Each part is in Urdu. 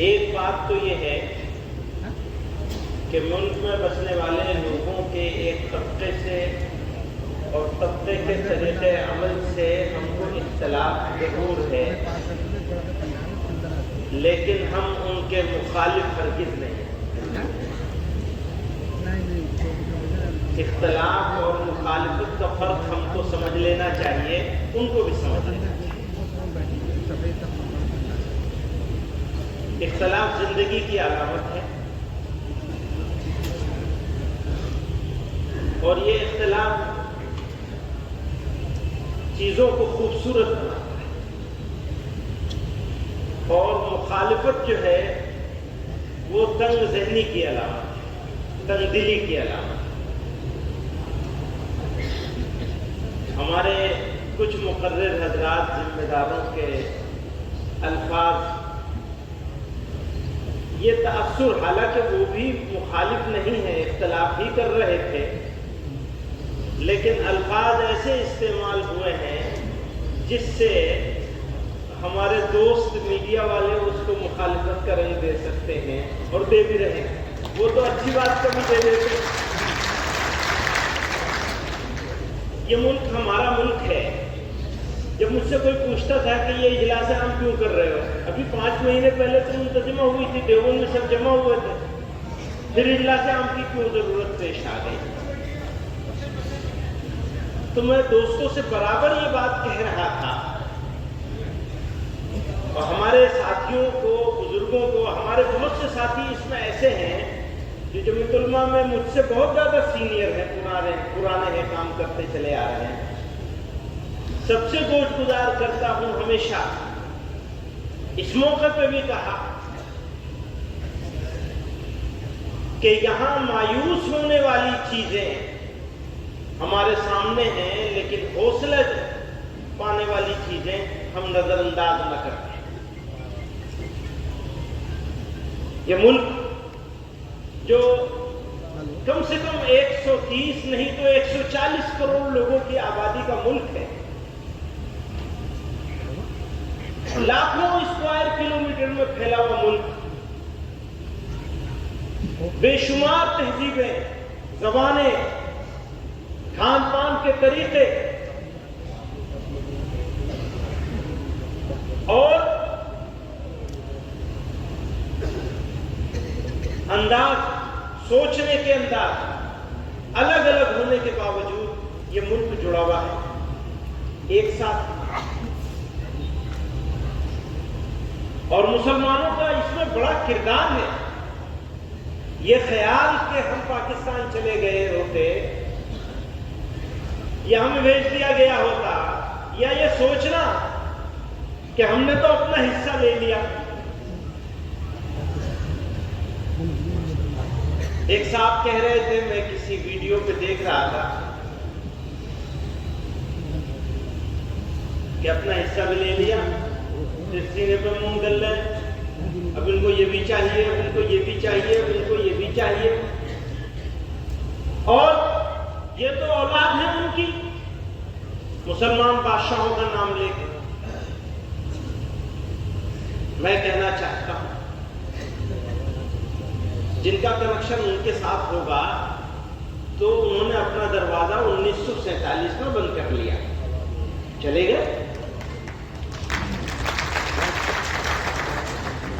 ایک بات تو یہ ہے کہ ملک میں بسنے والے لوگوں کے ایک طبقے سے اور طبقے کے طریقے عمل سے ہم کو اختلاف ضرور ہے، لیکن ہم ان کے مخالف ہرگز نہیں ہیں۔ اختلاف اور مخالفت کا فرق ہم کو سمجھ لینا چاہیے، ان کو بھی سمجھ لینا چاہیے۔ اختلاف زندگی کی علامت ہے، اور یہ اختلاف چیزوں کو خوبصورت بناتا ہے، اور مخالفت جو ہے وہ تنگ ذہنی کی علامت ہے، تنگ دلی کی علامت ہے۔ ہمارے کچھ مقرر حضرات ذمہ داروں کے الفاظ یہ تأثر، حالانکہ وہ بھی مخالف نہیں ہیں، اختلاف ہی کر رہے تھے، لیکن الفاظ ایسے استعمال ہوئے ہیں جس سے ہمارے دوست میڈیا والے اس کو مخالفت کا رنگ دے سکتے ہیں، اور دے بھی رہے ہیں۔ وہ تو اچھی بات کبھی دے دیتے ہیں۔ یہ ملک ہمارا ملک ہے۔ جب مجھ سے کوئی پوچھتا تھا کہ یہ اجلاس عام کیوں کر رہے ہو، ابھی 5 مہینے پہلے تو منتظمہ ہوئی تھی، دیوبند میں سب جمع ہوئے تھے، پھر اجلاس عام کی کیوں ضرورت پیش آ گئی؟ تو میں دوستوں سے برابر یہ بات کہہ رہا تھا، اور ہمارے ساتھیوں کو، بزرگوں کو، ہمارے بہت سے ساتھی اس میں ایسے ہیں جو جمعیت علماء میں مجھ سے بہت زیادہ سینئر ہیں، پرانے ہیں، کام کرتے چلے آ رہے ہیں۔ سب سے گوش گزار کرتا ہوں ہمیشہ، اس موقع پہ بھی کہا کہ یہاں مایوس ہونے والی چیزیں ہمارے سامنے ہیں، لیکن حوصلہ پانے والی چیزیں ہم نظر انداز نہ کرتے۔ یہ ملک جو کم سے کم 130 نہیں تو 140 کروڑ لوگوں کی آبادی کا ملک ہے، لاکھوں اسکوائر کلومیٹر میں پھیلا ہوا ملک، بے شمار تہذیبیں، زبانیں، کھان پان کے طریقے اور انداز، سوچنے کے انداز الگ الگ ہونے کے باوجود یہ ملک جڑا ہوا ہے ایک ساتھ۔ اور مسلمانوں کا اس میں بڑا کردار ہے۔ یہ خیال کہ ہم پاکستان چلے گئے ہوتے یا ہمیں بھیج دیا گیا ہوتا، یا یہ سوچنا کہ ہم نے تو اپنا حصہ لے لیا۔ ایک صاحب کہہ رہے تھے، میں کسی ویڈیو پہ دیکھ رہا تھا کہ اپنا حصہ بھی لے لیا، سینے پہ منہ گل رہے، اب ان کو یہ بھی چاہیے، اب ان کو یہ بھی چاہیے، اب ان کو یہ بھی چاہیے، اور یہ تو اولاد ہے ان کی مسلمان بادشاہوں کا نام لے کے۔ میں کہنا چاہتا ہوں جن کا کنیکشن ان کے ساتھ ہوگا تو انہوں نے اپنا دروازہ 1947 میں بند کر لیا، چلے گئے۔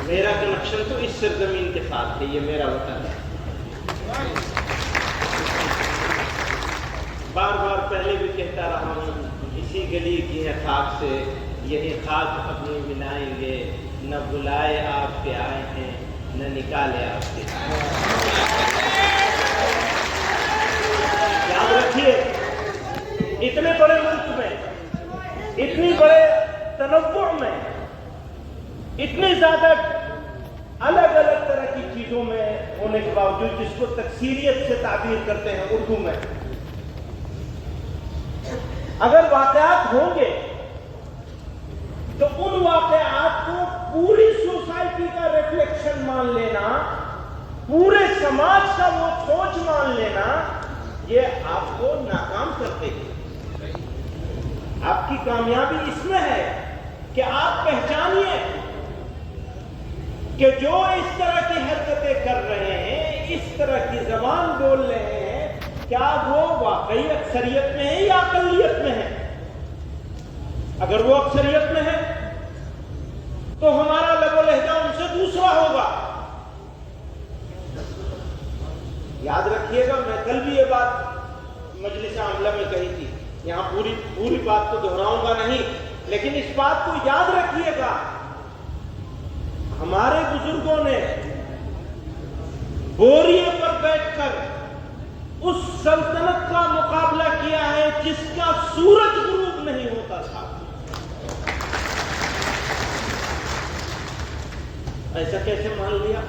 میرا کنیکشن تو اس سرزمین کے ساتھ ہے، یہ میرا وطن ہے۔ بار بار پہلے بھی کہتا رہا ہوں، اسی گلی کی ہے خاک سے، یہی خاک اپنی ملائیں گے، نہ بلائے آپ کے آئے ہیں، نہ نکالے آپ کے آئے ہیں۔ یاد رکھیے، اتنے بڑے ملک میں، اتنی بڑے تنوع میں، اتنی زیادہ الگ الگ طرح کی چیزوں میں ہونے کے باوجود، جس کو تکثیریت سے تعبیر کرتے ہیں اردو میں، اگر واقعات ہوں گے تو ان واقعات کو پوری سوسائٹی کا ریفلیکشن مان لینا، پورے سماج کا وہ سوچ مان لینا، یہ آپ کو ناکام کرتے ہیں۔ آپ کی کامیابی اس میں ہے کہ آپ پہچانیے کہ جو اس طرح کی حرکتیں کر رہے ہیں، اس طرح کی زبان بول رہے ہیں، کیا وہ واقعی اکثریت میں ہے یا اقلیت میں ہے؟ اگر وہ اکثریت میں ہے تو ہمارا لب و لہجہ ان سے دوسرا ہوگا۔ یاد رکھیے گا، میں کل بھی یہ بات مجلس عاملہ میں کہی تھی، یہاں پوری بات تو دہراؤں گا نہیں، لیکن اس بات کو یاد رکھیے گا، ہمارے بزرگوں نے بوریے پر بیٹھ کر اس سلطنت کا مقابلہ کیا ہے جس کا سورج غروب نہیں ہوتا تھا۔ ایسا کیسے مان لیا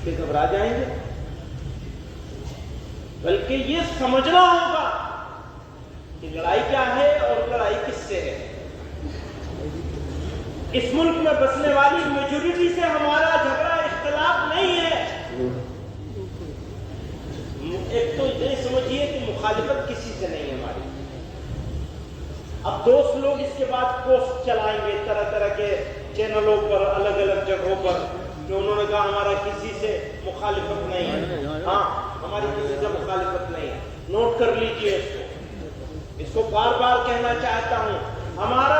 کہ گھبرا جائیں گے؟ بلکہ یہ سمجھنا ہوگا کہ لڑائی کیا ہے اور لڑائی کس سے ہے۔ اس ملک میں بسنے والی میجورٹی سے ہمارا جھگڑا اختلاف نہیں ہے۔ ایک تو یہ سمجھیے کہ مخالفت کسی سے نہیں ہے ہماری۔ اب دوست لوگ اس کے بعد پوسٹ چلائیں گے طرح طرح کے چینلوں پر، الگ الگ جگہوں پر، کہ انہوں نے کہا ہمارا کسی سے مخالفت نہیں ہے۔ ہاں، ہماری کسی سے مخالفت نہیں ہے، نوٹ کر لیجئے اس کو بار بار کہنا چاہتا ہوں، ہمارا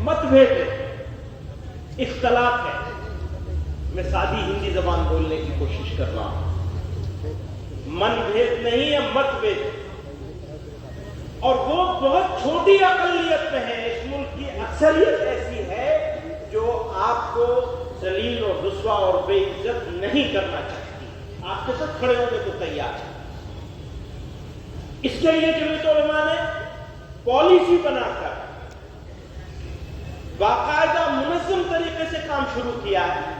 مت بھید ہے، اختلاف ہے۔ میں سادی ہندی زبان بولنے کی کوشش کر رہا ہوں، من بھید نہیں ہے، مت بھید۔ اور وہ بہت چھوٹی اقلیت میں ہے، اس ملک کی اکثریت ایسی ہے جو آپ کو ذلیل اور رسوا اور بے عزت نہیں کرنا چاہتی، آپ کے ساتھ کھڑے ہونے کو تیار ہے۔ اس کے لیے جمعیت علماء نے پالیسی بنا کر باقاعدہ منظم طریقے سے کام شروع کیا ہے۔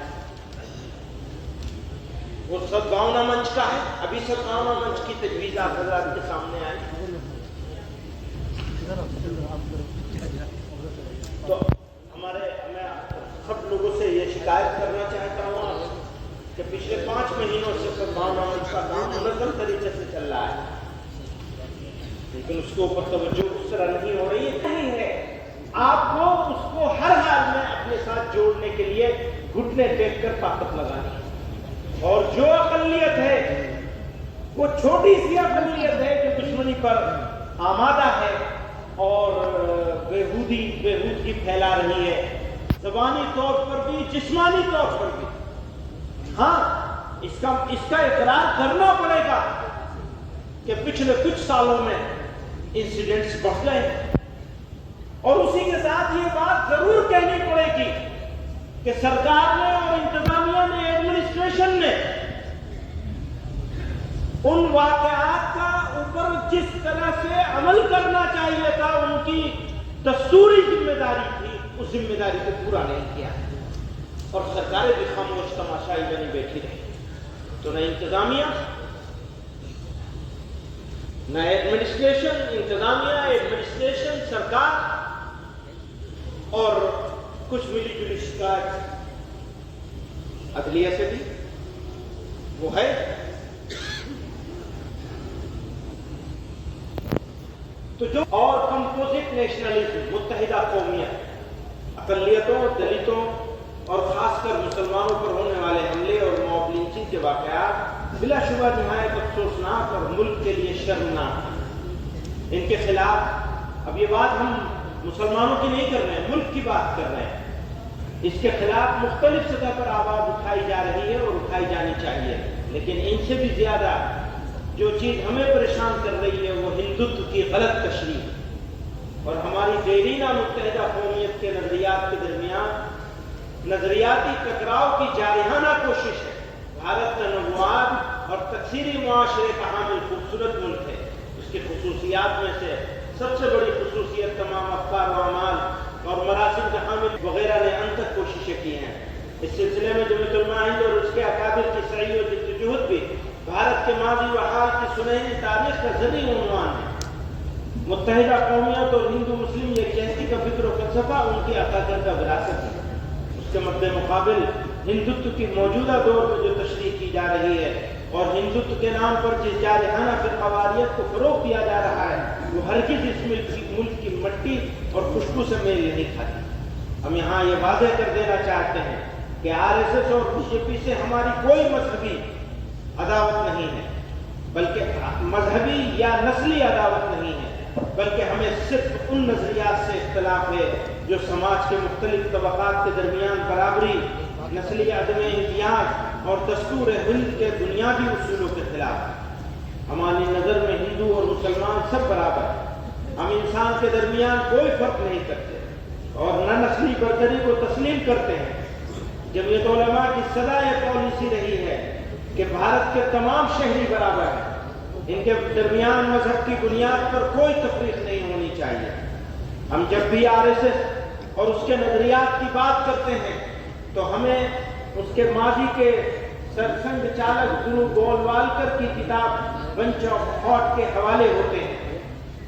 وہ سدبھاونا منچ کا ہے، ابھی سدبھاونا منچ کی تجویز آپ حضرات کے سامنے آئی، تو میں سب لوگوں سے یہ شکایت کرنا چاہتا ہوں کہ پچھلے 5 مہینوں سے سدبھاونا منچ کا کام منظم طریقے سے چل رہا ہے، لیکن اس کے اوپر توجہ اس طرح نہیں ہو رہی ہے۔ آپ کو اس کو ہر حال میں اپنے ساتھ جوڑنے کے لیے گھٹنے ٹیک کر طاقت لگانی ہے، اور جو اقلیت ہے وہ چھوٹی سی اقلیت ہے جو دشمنی پر آمادہ ہے اور بےہودگی پھیلا رہی ہے، زبانی طور پر بھی، جسمانی طور پر بھی۔ ہاں، اس کا اقرار کرنا پڑے گا کہ پچھلے کچھ سالوں میں انسیڈنٹس بڑھ گئے ہیں، اور اسی کے ساتھ یہ بات ضرور کہنی پڑے گی کہ سرکار نے اور انتظامیہ نے، ایڈمنسٹریشن نے ان واقعات کا اوپر جس طرح سے عمل کرنا چاہیے تھا، ان کی دستوری ذمہ داری تھی، اس ذمہ داری کو پورا نہیں کیا، اور سرکاریں بھی خاموش تماشائی بنی بیٹھی رہی۔ تو نہ انتظامیہ، نہ ایڈمنسٹریشن، انتظامیہ، ایڈمنسٹریشن، سرکار، اور کچھ ملی جلی شکایت عدلیہ سے بھی وہ ہے۔ تو جو اور کمپوزٹ نیشنلزم، متحدہ قومیت، اقلیتوں، دلتوں اور خاص کر مسلمانوں پر ہونے والے حملے اور موب لنچنگ کے واقعات بلا شبہ نہایت افسوسناک اور ملک کے لیے شرمناک ہیں۔ ان کے خلاف، اب یہ بات ہم مسلمانوں کی نہیں کر رہے ہیں، ملک کی بات کر رہے ہیں، اس کے خلاف مختلف سطح پر آواز اٹھائی جا رہی ہے اور اٹھائی جانی چاہیے، لیکن ان سے بھی زیادہ جو چیز ہمیں پریشان کر رہی ہے وہ ہندوتو کی غلط تشریح اور ہماری دیرینہ متحدہ قومیت کے نظریات کے درمیان نظریاتی ٹکراؤ کی جارحانہ کوشش ہے۔ بھارت تنوعات اور تکثیری معاشرے کا حامل خوبصورت ملک ہے۔ اس کی خصوصیات میں سے سب سے بڑی خصوصیت تمام افکار و اعمال اور مراسم کے حامل وغیرہ نے انتھک کوششیں کی ہیں۔ اس سلسلے میں جمعیت علماء ہند اور اس کے اکابر کی سعی و جدوجہد بھی بھارت کے ماضی و حال کی سنہری تاریخ کا ذریع عنوان ہے۔ متحدہ قومیت اور ہندو مسلم یکجہتی کا فکر و فلسفہ ان کی عقائد کا وراثت ہے۔ اس کے مد مقابل ہندوتو کی موجودہ دور میں جو تشریح کی جا رہی ہے اور ہندوتو کے نام پر جس جارحانہ فرقواریت کو فروغ دیا جا رہا ہے، وہ ہرگز اس ملک کی مٹی اور خوشبو سے میل نہیں کھاتی۔ ہم یہاں یہ واضح کر دینا چاہتے ہیں کہ RSS اور BJP سے ہماری کوئی مذہبی عداوت نہیں ہے، بلکہ مذہبی یا نسلی عداوت نہیں ہے، بلکہ ہمیں صرف ان نظریات سے اختلاف ہے جو سماج کے مختلف طبقات کے درمیان برابری، نسلی عدم امتیاز اور دستور ہند کے بنیادی اصولوں کے خلاف ہے۔ ہماری نظر میں ہندو اور مسلمان سب برابر ہیں، ہم انسان کے درمیان کوئی فرق نہیں کرتے اور نہ نسلی برتری کو تسلیم کرتے ہیں۔ جمعیت علماء کی سدا یہ پالیسی رہی ہے کہ بھارت کے تمام شہری برابر ہیں، ان کے درمیان مذہب کی بنیاد پر کوئی تفریق نہیں ہونی چاہیے۔ ہم جب بھی RSS اور اس کے نظریات کی بات کرتے ہیں تو ہمیں اس کے ماضی کے سرسنگ چالک گرو گولوالکر کی کتاب بنچ آف تھاٹ کے حوالے ہوتے ہیں۔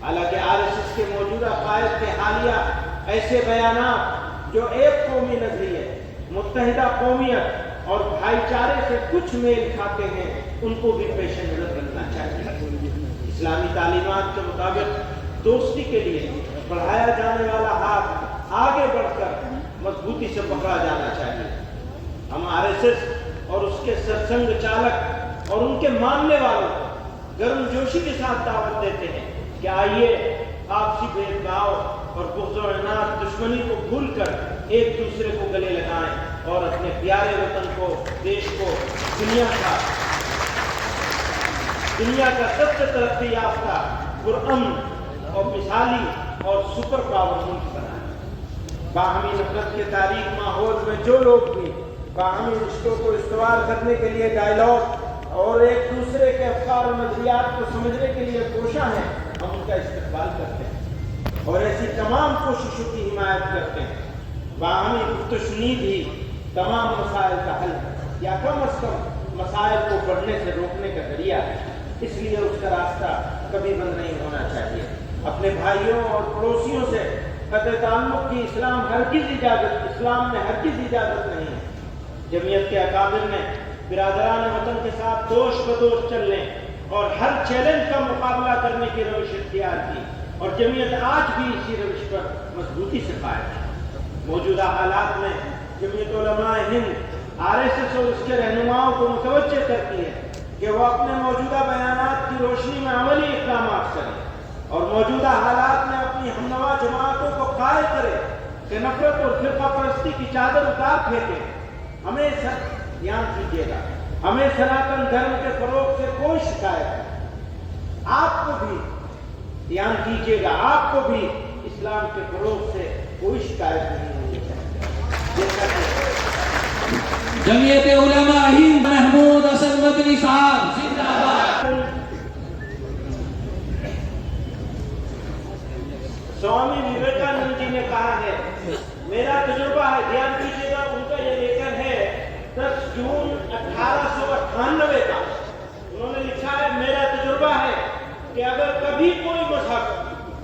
حالانکہ RSS کے موجودہ قائد کے حالیہ ایسے بیانات جو ایک قومی نظریے، متحدہ قومیت اور بھائی چارے سے کچھ میل کھاتے ہیں، ان کو بھی پیش نظر رکھنا چاہیے۔ اسلامی تعلیمات کے مطابق دوستی کے لیے بڑھایا جانے والا ہاتھ آگے بڑھ کر مضبوطی سے پکڑا جانا چاہیے۔ ہم RSS اور اس کے سرسنگ چالک اور ان کے ماننے والوں کو گرم جوشی کے ساتھ دعوت دیتے ہیں کہ آئیے آپسی بھید بھاؤ اور بغض و عناد، دشمنی کو بھول کر ایک دوسرے کو گلے لگائیں اور اپنے پیارے وطن کو، دیش کو دنیا کا سب سے ترقی یافتہ، پرامن اور مثالی اور سپر پاور ملک بنائیں۔ باہمی نفرت کے تاریک ماحول میں جو لوگ بھی باہمی رشتوں کو استوار کرنے کے لیے ڈائیلاگ اور ایک دوسرے کے افکار و نظریات کو سمجھنے کے لیے کوشاں ہیں، ہم ان کا استقبال کرتے ہیں اور ایسی تمام کوششوں کی حمایت کرتے ہیں۔ باہمی گفت و شنید ہی تمام مسائل کا حل ہے، یا کم از کم مسائل کو بڑھنے سے روکنے کا ذریعہ ہے، اس لیے اس کا راستہ کبھی بند نہیں ہونا چاہیے۔ اپنے بھائیوں اور پڑوسیوں سے قطع تعلق کی اسلام نے ہرگز اجازت نہیں ہے۔ جمعیت کے اکابر نے برادران وطن کے ساتھ دوش بدوش چلنے اور ہر چیلنج کا مقابلہ کرنے کی روش اختیار کی، اور جمعیت آج بھی اسی روش پر مضبوطی سے قائم ہے۔ موجودہ حالات میں جمعیت علماء ہند RSS اور اس کے رہنماؤں کو متوجہ کرتی ہے کہ وہ اپنے موجودہ بیانات کی روشنی میں عملی اقدامات کریں اور موجودہ حالات میں اپنی ہمنوا جماعتوں کو قائل کرے کہ نفرت اور فرقہ پرستی کی چادر اتار پھینکیں۔ ہمیشہ دھیان کیجیے گا، ہمیں سناتن دھرم کے فروغ سے کوئی شکایت ہے، آپ کو بھی دھیان کیجیے گا، آپ کو بھی اسلام کے فروغ سے کوئی شکایت نہیں ہونی چاہیے۔ جمعیت علماء ہند محمود حسن مدنی صاحب زندہ باد۔ سوامی وویکانند جی نے کہا ہے، میرا تجربہ ہے، دھیان کیجیے گا، ان کا یہ لیکن ہے 10 جون 1898 کا۔ انہوں نے لکھا ہے، میرا تجربہ ہے کہ اگر کبھی کوئی مذہب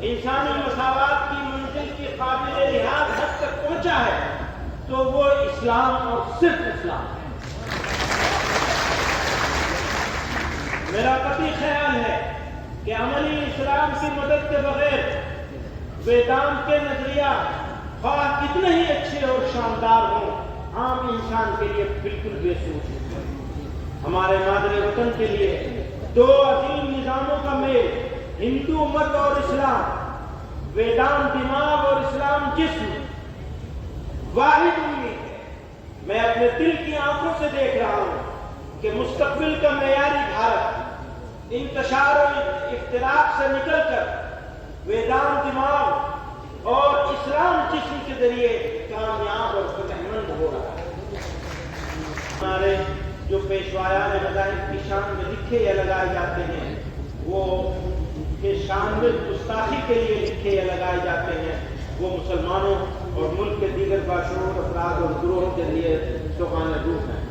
انسانی مساوات کی منزل کی قابل لحاظ حد تک پہنچا ہے تو وہ اسلام اور صرف اسلام ہے۔ میرا قطعی خیال ہے کہ عملی اسلام کی مدد کے بغیر ویدانت کے نظریہ خواہ کتنے ہی اچھے اور شاندار ہوں، عام انسان کے لیے بالکل بے سود ہے۔ ہمارے مادر وطن کے لیے 2 عظیم نظاموں کا میل، ہندو مت اور اسلام، ویدانت دماغ اور اسلام جسم، واحد امید ہے۔ میں اپنے دل کی آنکھوں سے دیکھ رہا ہوں کہ مستقبل کا معیاری بھارت انتشار و اختلاف سے نکل کر ویدانت دماغ اور اسلام جسم کے ذریعے کامیاب اور فتح مند ہو رہا ہے۔ ہمارے جو پیشوایان مذاہب کی شان میں لکھے یا لگائے جاتے ہیں، وہ کے شان میں گستاخی کے لیے لکھے یا لگائے جاتے ہیں، وہ مسلمانوں اور ملک کے دیگر باشعور افراد اور گروہوں کے لیے سوغان روح ہیں۔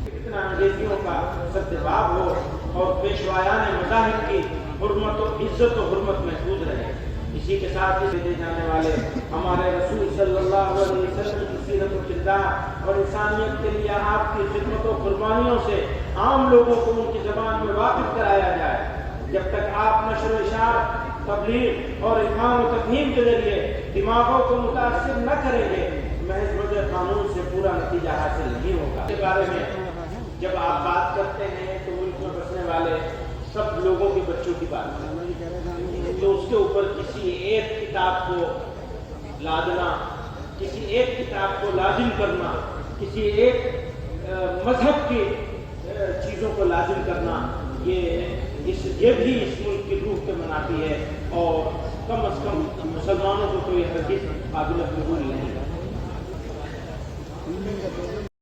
کتنا انگریزیوں کا سدباب ہو اور پیشوایان مذاہب کی حرمت و عزت و حرمت محفوظ رہے۔ اسی کے ساتھ دے جانے والے ہمارے رسول صلی اللہ علیہ وسلم کی سیرت و کردار اور انسانیت کے لیے آپ کی خدمت و قربانیوں سے عام لوگوں کو ان کی زبان میں واقف کرایا جائے۔ جب تک آپ نشر و اشاعت، تبلیغ اور افہام و تفہیم کے ذریعے دماغوں کو متاثر نہ کریں گے، محض وجہ قانون سے پورا نتیجہ حاصل نہیں ہوگا۔ اس کے بارے میں جب آپ بات کرتے ہیں تو ملک میں بسنے والے سب لوگوں کے بچوں کی بات کرتے ہیں، تو اس کے اوپر کسی ایک کتاب کو لادنا، کسی ایک کتاب کو لازم کرنا، کسی ایک مذہب کی چیزوں کو لازم کرنا، یہ بھی اس ملک کی روح کے منافی ہے، اور کم از کم مسلمانوں کو تو یہ ہرگز قابل قبول نہیں ہے۔